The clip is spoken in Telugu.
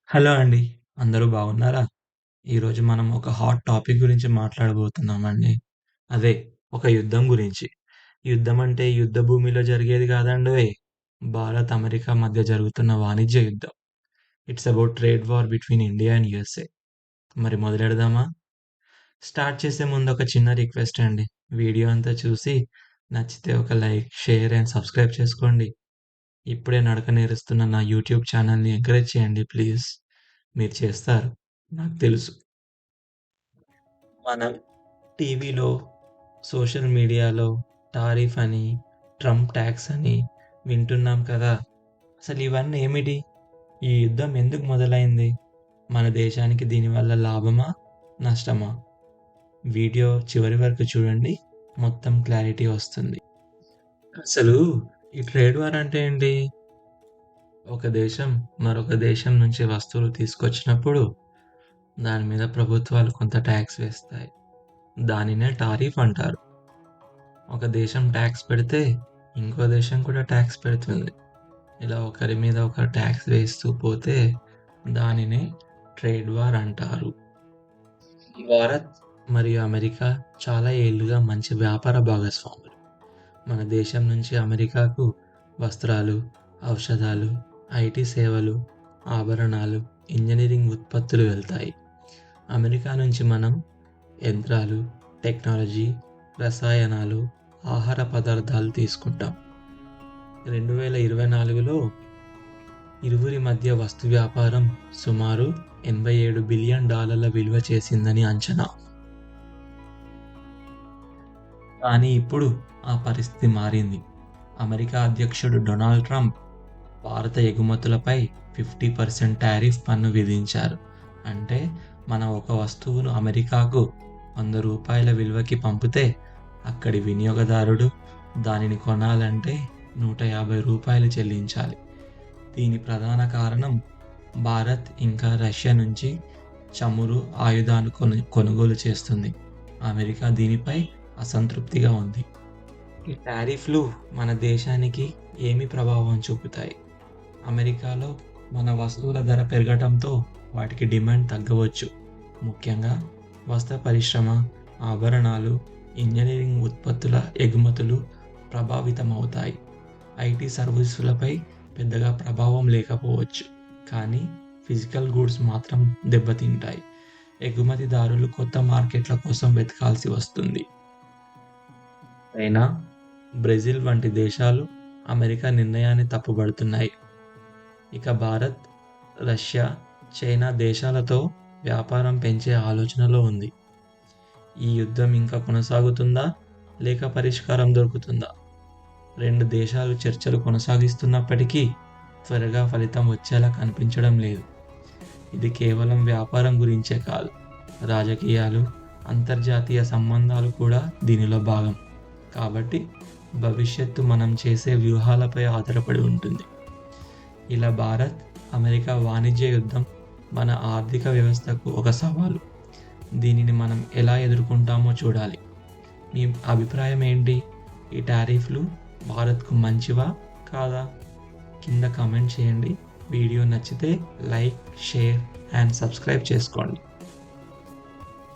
హలో అండి. అందరూ బాగున్నారా? ఈరోజు మనం ఒక హాట్ టాపిక్ గురించి మాట్లాడబోతున్నామండి. అదే ఒక యుద్ధం గురించి. యుద్ధం అంటే యుద్ధ భూమిలో జరిగేది కాదండోయ్! భారత్, అమెరికా మధ్య జరుగుతున్న వాణిజ్య యుద్ధం. It's about trade war between India and USA. మరి మొదలెడదామా? స్టార్ట్ చేసే ముందు ఒక చిన్న రిక్వెస్ట్ అండి. వీడియో అంతా చూసి నచ్చితే ఒక లైక్, షేర్ అండ్ సబ్స్క్రైబ్ చేసుకోండి. ఇప్పుడే నడక నేరుస్తున్న నా యూట్యూబ్ ఛానల్‌ని ఎంకరేజ్ చేయండి ప్లీజ్. మీరు చేస్తారు. నాకు తెలుసు. మనం టీవీలో, సోషల్ మీడియాలో టారిఫ్ అని, ట్రంప్ ట్యాక్స్ అని వింటున్నాం కదా! అసలు ఇవన్నీ ఏమిటి? ఈ యుద్ధం ఎందుకు మొదలైంది? మన దేశానికి దీనివల్ల లాభమా? నష్టమా? వీడియో చివరి వరకు చూడండి. మొత్తం క్లారిటీ వస్తుంది. అసలు ఈ ట్రేడ్ వార్ అంటే ఏంటి? ఒక దేశం మరొక దేశం నుంచి వస్తువులు తీసుకొచ్చినప్పుడు దాని మీద ప్రభుత్వాలు కొంత ట్యాక్స్ వేస్తాయి. దానినే టారిఫ్ అంటారు. ఒక దేశం ట్యాక్స్ పెడితే ఇంకో దేశం కూడా ట్యాక్స్ పెడుతుంది. ఇలా ఒకరి మీద ఒకరు ట్యాక్స్ వేస్తూ పోతే దానినే ట్రేడ్ వార్ అంటారు. భారత్ మరియు అమెరికా చాలా ఏళ్లుగా మంచి వ్యాపార భాగస్వాములు. మన దేశం నుంచి అమెరికాకు వస్త్రాలు, ఔషధాలు, ఐటీ సేవలు, ఆభరణాలు, ఇంజనీరింగ్ ఉత్పత్తులు వెళ్తాయి. అమెరికా నుంచి మనం యంత్రాలు, టెక్నాలజీ, రసాయనాలు, ఆహార పదార్థాలు తీసుకుంటాం. 2024లో ఇరువురి మధ్య వస్తు వ్యాపారం సుమారు $87 బిలియన్ విలువ చేసిందని అంచనా. కానీ ఇప్పుడు ఆ పరిస్థితి మారింది. అమెరికా అధ్యక్షుడు డొనాల్డ్ ట్రంప్ భారత ఎగుమతులపై 50% టారిఫ్ పన్ను విధించారు. అంటే మనం ఒక వస్తువును అమెరికాకు ₹100 విలువకి పంపితే అక్కడి వినియోగదారుడు దానిని కొనాలంటే ₹150 చెల్లించాలి. దీని ప్రధాన కారణం భారత్ ఇంకా రష్యా నుంచి చమురు, ఆయుధాలు కొనుగోలు చేస్తుంది. అమెరికా దీనిపై అసంతృప్తిగా ఉంది. ఈ టారిఫ్లు మన దేశానికి ఏమి ప్రభావం చూపుతాయి? అమెరికాలో మన వస్తువుల ధర పెరగటంతో వాటికి డిమాండ్ తగ్గవచ్చు. ముఖ్యంగా వస్త్ర పరిశ్రమ, ఆభరణాలు, ఇంజనీరింగ్ ఉత్పత్తుల ఎగుమతులు ప్రభావితమవుతాయి. ఐటీ సర్వీసులపై పెద్దగా ప్రభావం లేకపోవచ్చు, కానీ ఫిజికల్ గూడ్స్ మాత్రం దెబ్బతింటాయి. ఎగుమతిదారులు కొత్త మార్కెట్ల కోసం వెతకాల్సి వస్తుంది. చైనా, బ్రెజిల్ వంటి దేశాలు అమెరికా నిర్ణయాన్ని తప్పుబడుతున్నాయి. ఇక భారత్, రష్యా, చైనా దేశాలతో వ్యాపారం పెంచే ఆలోచనలో ఉంది. ఈ యుద్ధం ఇంకా కొనసాగుతుందా లేక పరిష్కారం దొరుకుతుందా? రెండు దేశాలు చర్చలు కొనసాగిస్తున్నప్పటికీ త్వరగా ఫలితం వచ్చేలా కనిపించడం లేదు. ఇది కేవలం వ్యాపారం గురించే కాదు, రాజకీయాలు, అంతర్జాతీయ సంబంధాలు కూడా దీనిలో భాగం. కాబట్టి భవిష్యత్తు మనం చేసే వ్యూహాలపై ఆధారపడి ఉంటుంది. ఇలా భారత్, అమెరికా వాణిజ్య యుద్ధం మన ఆర్థిక వ్యవస్థకు ఒక సవాలు. దీనిని మనం ఎలా ఎదుర్కొంటామో చూడాలి. మీ అభిప్రాయం ఏంటి? ఈ టారిఫ్లు భారత్కు మంచివా కాదా? కింద కామెంట్ చేయండి. వీడియో నచ్చితే లైక్, షేర్ అండ్ సబ్స్క్రైబ్ చేసుకోండి.